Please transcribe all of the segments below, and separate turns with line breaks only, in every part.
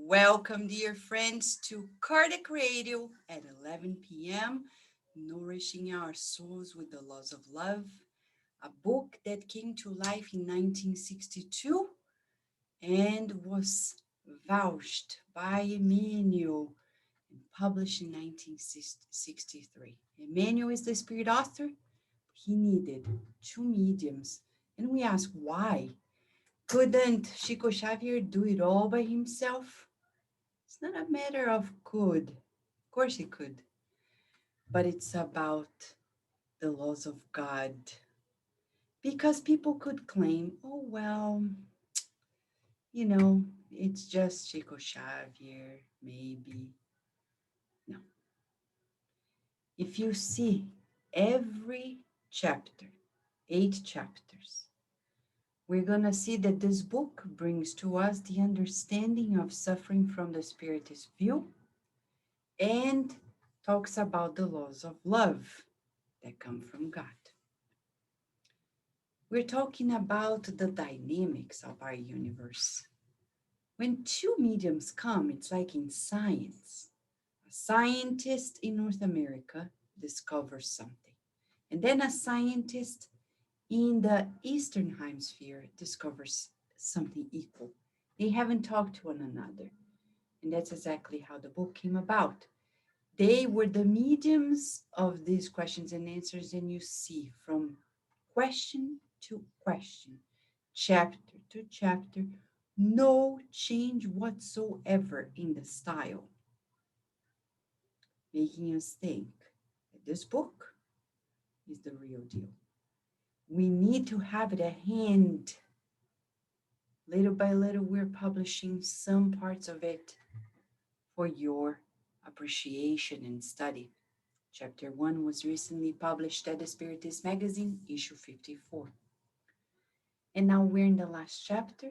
Welcome, dear friends, to Cardiac Radio at 11 p.m., nourishing our souls with the laws of love, a book that came to life in 1962 and was vouched by Emmanuel and published in 1963. Emmanuel is the spirit author. He needed two mediums, and we ask why. Couldn't Chico Xavier do it all by himself? It's not a matter of could. Of course he could, but it's about the laws of God. Because people could claim, oh, well, it's just Chico Xavier, maybe. No. If you see every chapter, 8 chapters, we're going to see that this book brings to us the understanding of suffering from the Spiritist view and talks about the laws of love that come from God. We're talking about the dynamics of our universe. When two mediums come, it's like in science. A scientist in North America discovers something, and then a scientist in the Eastern Hemisphere discovers something equal. They haven't talked to one another, and that's exactly how the book came about. They were the mediums of these questions and answers, and you see from question to question, chapter to chapter, no change whatsoever in the style, making us think that this book is the real deal. We need to have it at hand. Little by little, we're publishing some parts of it for your appreciation and study. Chapter 1 was recently published at the Spiritist Magazine, issue 54. And now we're in the last chapter,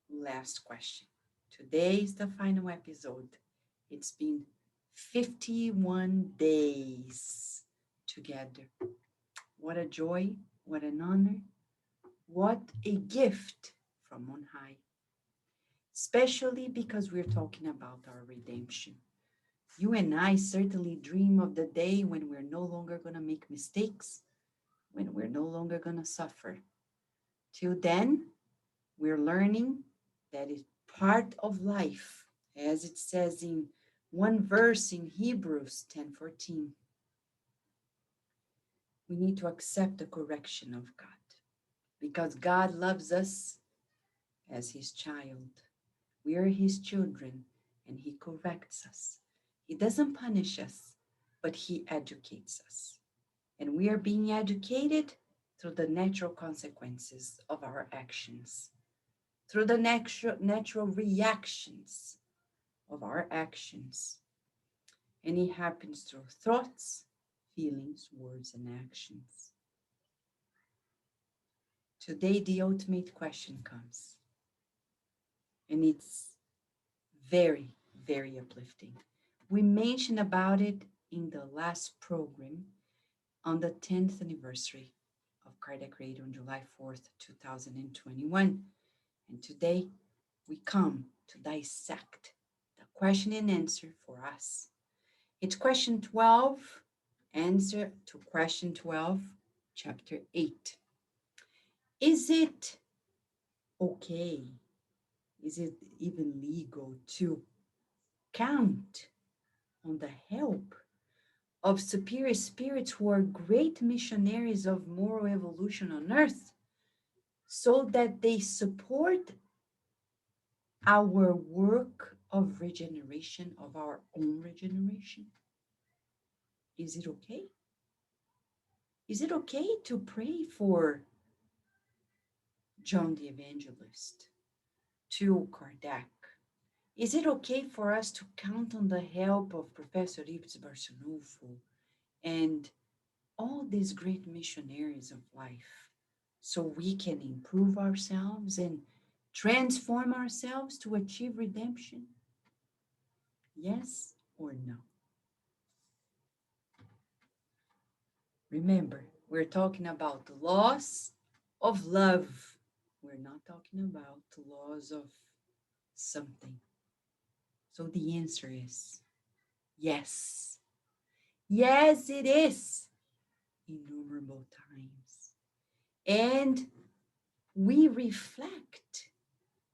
last question. Today is the final episode. It's been 51 days together. What a joy, what an honor, what a gift from on high. Especially because we're talking about our redemption. You and I certainly dream of the day when we're no longer going to make mistakes, when we're no longer going to suffer. Till then, we're learning that it's part of life, as it says in one verse in Hebrews 10:14. We need to accept the correction of God because God loves us as his child. We are his children and he corrects us. He doesn't punish us, but he educates us. And we are being educated through the natural consequences of our actions, through the natural reactions of our actions. And it happens through thoughts, feelings, words, and actions. Today, the ultimate question comes, and it's very, very uplifting. We mentioned about it in the last program on the 10th anniversary of Cardiac Radio on July 4th, 2021. And today, we come to dissect the question and answer for us. It's question 12, answer to question 12, chapter 8. Is it okay? Is it even legal to count on the help of superior spirits who are great missionaries of moral evolution on earth so that they support our work of regeneration, of our own regeneration? Is it okay? Is it okay to pray for John the Evangelist, to Kardec? Is it okay for us to count on the help of Professor Ibs Barçanufo and all these great missionaries of life so we can improve ourselves and transform ourselves to achieve redemption? Yes or no? Remember, we're talking about the laws of love. We're not talking about the laws of something. So the answer is yes. Yes, it is. Innumerable times. And we reflect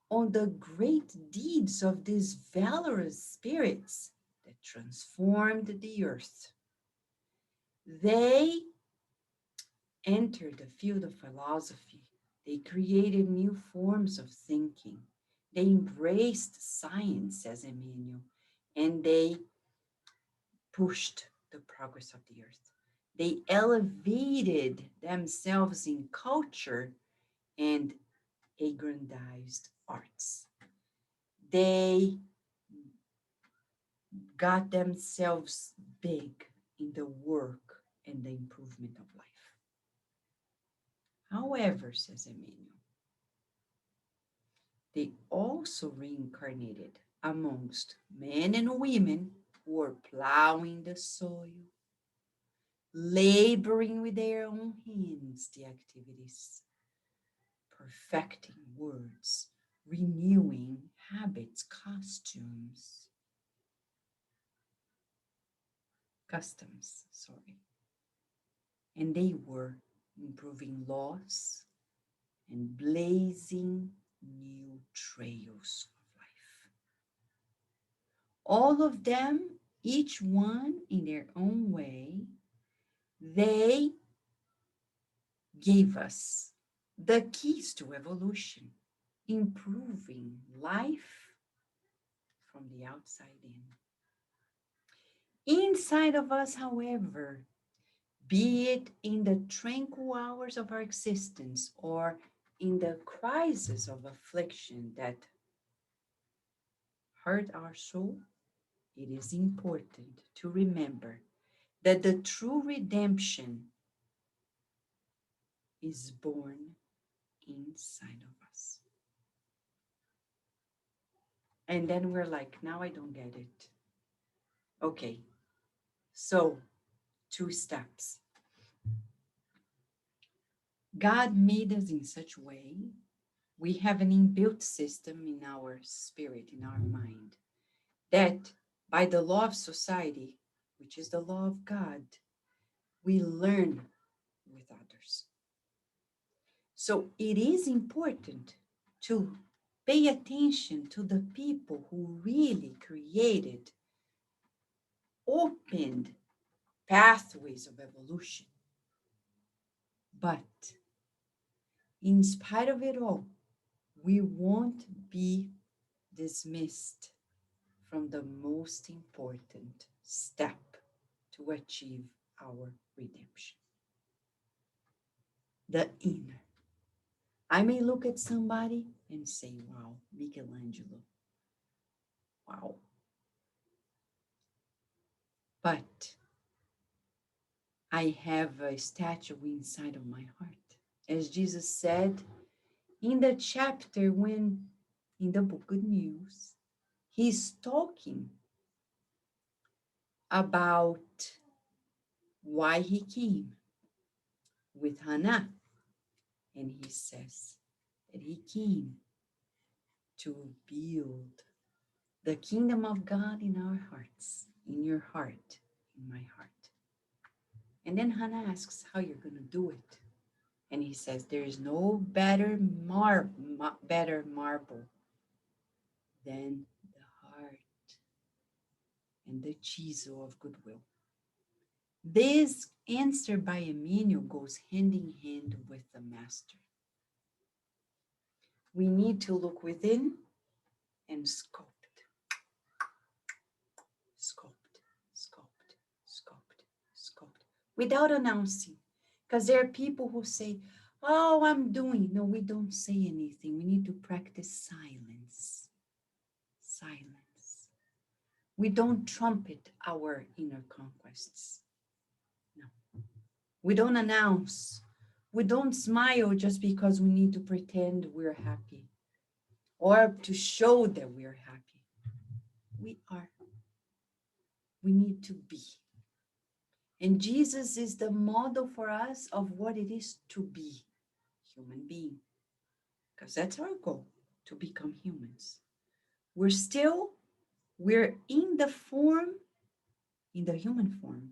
on the great deeds of these valorous spirits that transformed the earth. They entered the field of philosophy. They created new forms of thinking. They embraced science as Emmanuel, and they pushed the progress of the earth. They elevated themselves in culture and aggrandized arts. They got themselves big in the work and the improvement of life. However, says Emmanuel, they also reincarnated amongst men and women who were plowing the soil, laboring with their own hands the activities, perfecting words, renewing habits, customs, sorry. And they were improving laws and blazing new trails of life. All of them, each one in their own way, they gave us the keys to evolution, improving life from the outside in. Inside of us, however, be it in the tranquil hours of our existence or in the crisis of affliction that hurt our soul, it is important to remember that the true redemption is born inside of us. And then we're like, now I don't get it. Okay, so 2 steps. God made us in such a way, we have an inbuilt system in our spirit, in our mind, that by the law of society, which is the law of God, we learn with others. So it is important to pay attention to the people who really created, opened pathways of evolution. But in spite of it all, we won't be dismissed from the most important step to achieve our redemption, the inner. I may look at somebody and say, wow, Michelangelo, wow. But I have a statue inside of my heart. As Jesus said in the chapter when, in the book Good News, he's talking about why he came with Hannah. And he says that he came to build the kingdom of God in our hearts, in your heart, in my heart. And then Hannah asks how you're going to do it. And he says, there is no better marble than the heart and the chisel of goodwill. This answer by Emmanuel goes hand in hand with the master. We need to look within and sculpt, sculpt, sculpt, sculpt, sculpt, without announcing. Because there are people who say, oh, I'm doing. No, we don't say anything. We need to practice silence. Silence. We don't trumpet our inner conquests. No. We don't announce. We don't smile just because we need to pretend we're happy or to show that we're happy. We are. We need to be. And Jesus is the model for us of what it is to be human being. Because that's our goal, to become humans. We're still We're in the form, in the human form,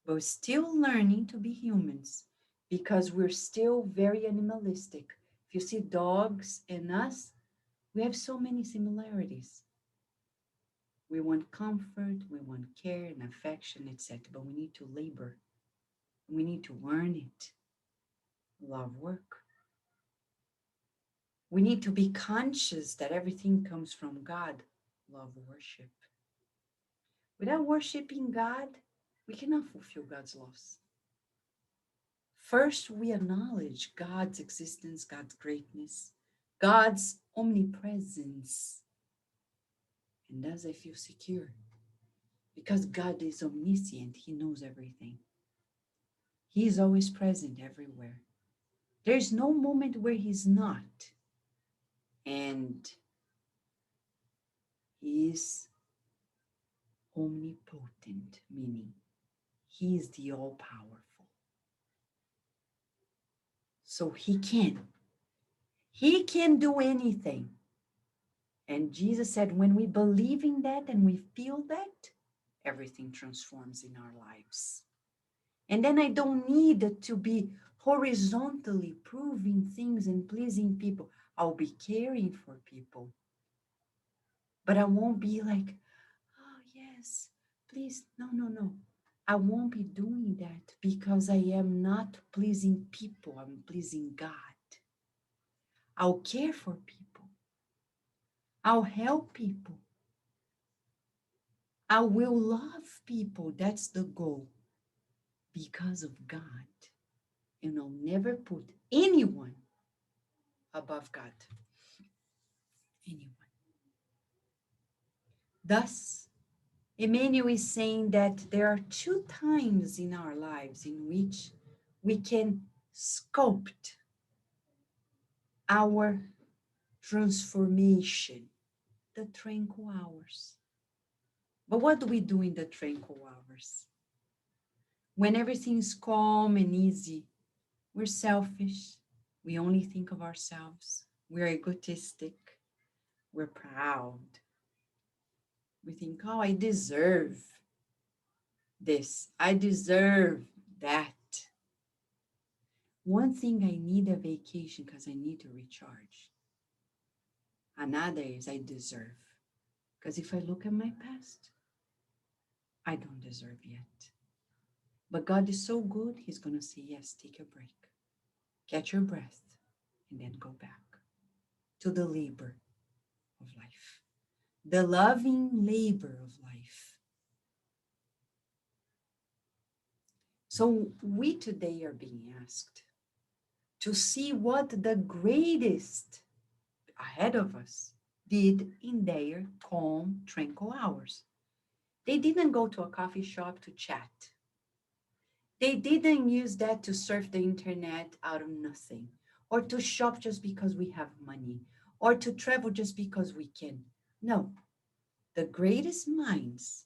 but we're still learning to be humans because we're still very animalistic. If you see dogs and us, we have so many similarities. We want comfort, we want care and affection, etc. But we need to labor. We need to earn it. Love work. We need to be conscious that everything comes from God. Love worship. Without worshiping God, we cannot fulfill God's laws. First, we acknowledge God's existence, God's greatness, God's omnipresence. And thus I feel secure because God is omniscient. He knows everything. He is always present everywhere. There's no moment where he's not. And he is omnipotent, meaning he is the all powerful. So he can do anything. And Jesus said, when we believe in that and we feel that, everything transforms in our lives. And then I don't need to be horizontally proving things and pleasing people. I'll be caring for people. But I won't be like, oh, yes, please. No, no, no. I won't be doing that because I am not pleasing people. I'm pleasing God. I'll care for people. I'll help people. I will love people. That's the goal because of God. And I'll never put anyone above God. Anyone. Thus, Emmanuel is saying that there are two times in our lives in which we can sculpt our transformation, the tranquil hours. But what do we do in the tranquil hours? When everything's calm and easy, we're selfish. We only think of ourselves. We're egotistic. We're proud. We think, oh, I deserve this. I deserve that. One thing, I need a vacation because I need to recharge. Another is I deserve. Because if I look at my past, I don't deserve yet. But God is so good, he's going to say, yes, take a break. Catch your breath and then go back to the labor of life. The loving labor of life. So we today are being asked to see what the greatest ahead of us did in their calm, tranquil hours. They didn't go to a coffee shop to chat. They didn't use that to surf the internet out of nothing, or to shop just because we have money, or to travel just because we can. No, the greatest minds,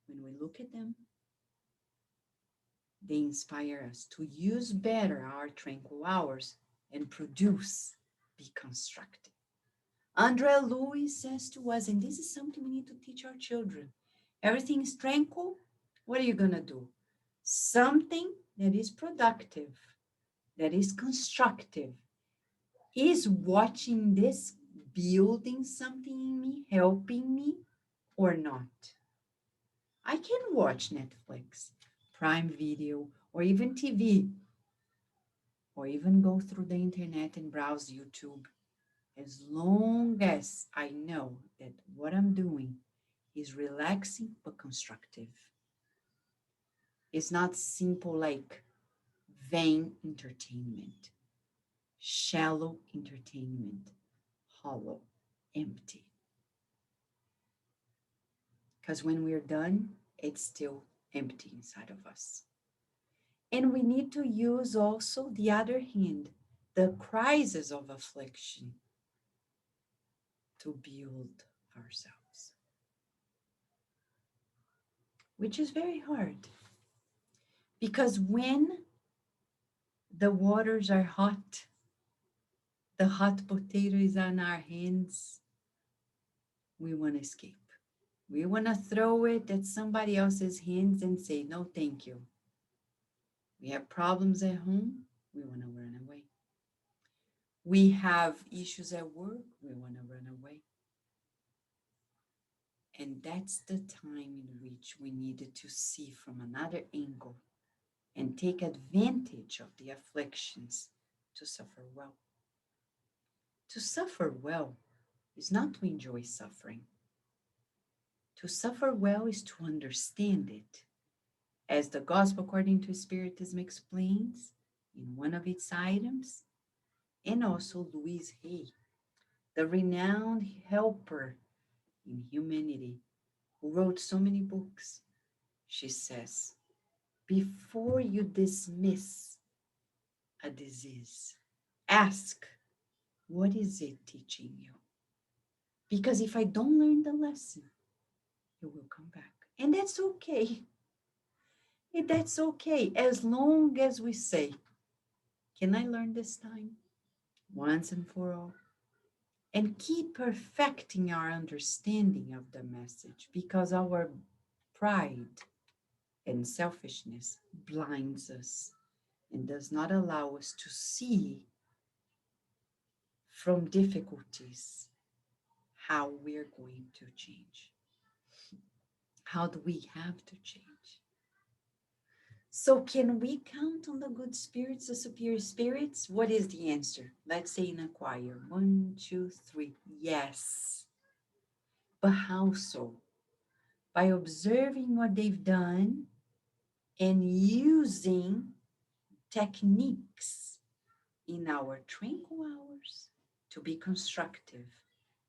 when we look at them, they inspire us to use better our tranquil hours and produce, be constructive. Andrea Lewis says to us, and this is something we need to teach our children, everything is tranquil. What are you going to do? Something that is productive, that is constructive. Is watching this building something in me, helping me or not? I can watch Netflix, Prime Video, or even TV, or even go through the internet and browse YouTube, as long as I know that what I'm doing is relaxing but constructive. It's not simple like vain entertainment, shallow entertainment, hollow, empty. Because when we're done, it's still empty inside of us. And we need to use also the other hand, the crisis of affliction, to build ourselves, which is very hard. Because when the waters are hot, the hot potato is on our hands, we want to escape. We want to throw it at somebody else's hands and say, no, thank you. We have problems at home. We want to run away. We have issues at work. We want to run away. And that's the time in which we needed to see from another angle and take advantage of the afflictions to suffer well. To suffer well is not to enjoy suffering. To suffer well is to understand it. As the Gospel according to Spiritism explains in one of its items, and also Louise Hay, the renowned helper in humanity who wrote so many books, she says, before you dismiss a disease, ask, what is it teaching you? Because if I don't learn the lesson, it will come back. And that's okay. And that's okay, as long as we say, can I learn this time? Once and for all. And keep perfecting our understanding of the message, because our pride and selfishness blinds us and does not allow us to see from difficulties how we're going to change. How do we have to change? So, can we count on the good spirits, the superior spirits? What is the answer? Let's say in a choir. 1, 2, 3. Yes. But how so? By observing what they've done and using techniques in our tranquil hours to be constructive,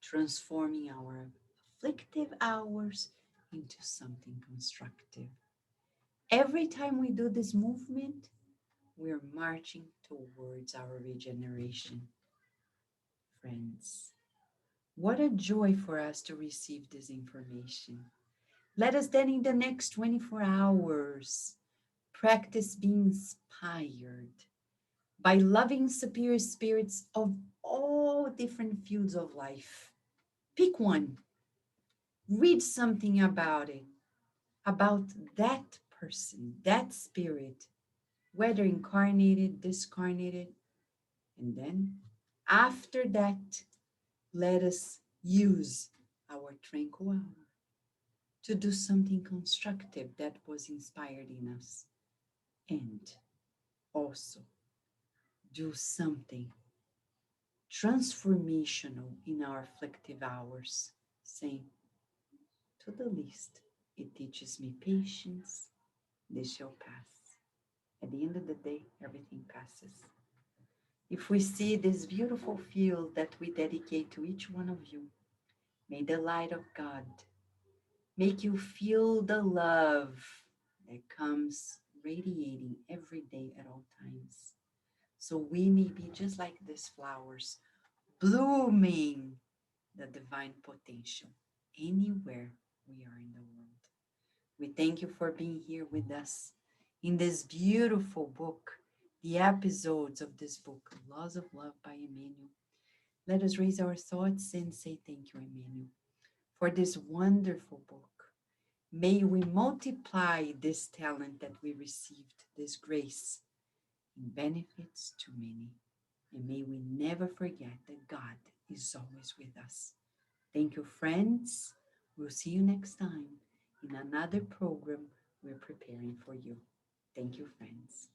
transforming our afflictive hours into something constructive. Every time we do this movement, we're marching towards our regeneration. Friends, what a joy for us to receive this information. Let us then, in the next 24 hours, practice being inspired by loving superior spirits of all different fields of life. Pick one, read something about it, about that person, that spirit, whether incarnated, discarnated, and then after that, let us use our tranquil hour to do something constructive that was inspired in us, and also do something transformational in our afflictive hours, saying, to the least, it teaches me patience, this shall pass. At the end of the day, everything passes. If we see this beautiful field that we dedicate to each one of you, may the light of God make you feel the love that comes radiating every day at all times. So we may be just like these flowers, blooming the divine potential anywhere we are in the world. We thank you for being here with us in this beautiful book, the episodes of this book, Laws of Love by Emmanuel. Let us raise our thoughts and say thank you, Emmanuel, for this wonderful book. May we multiply this talent that we received, this grace, in benefits to many. And may we never forget that God is always with us. Thank you, friends. We'll see you next time in another program we're preparing for you. Thank you, friends.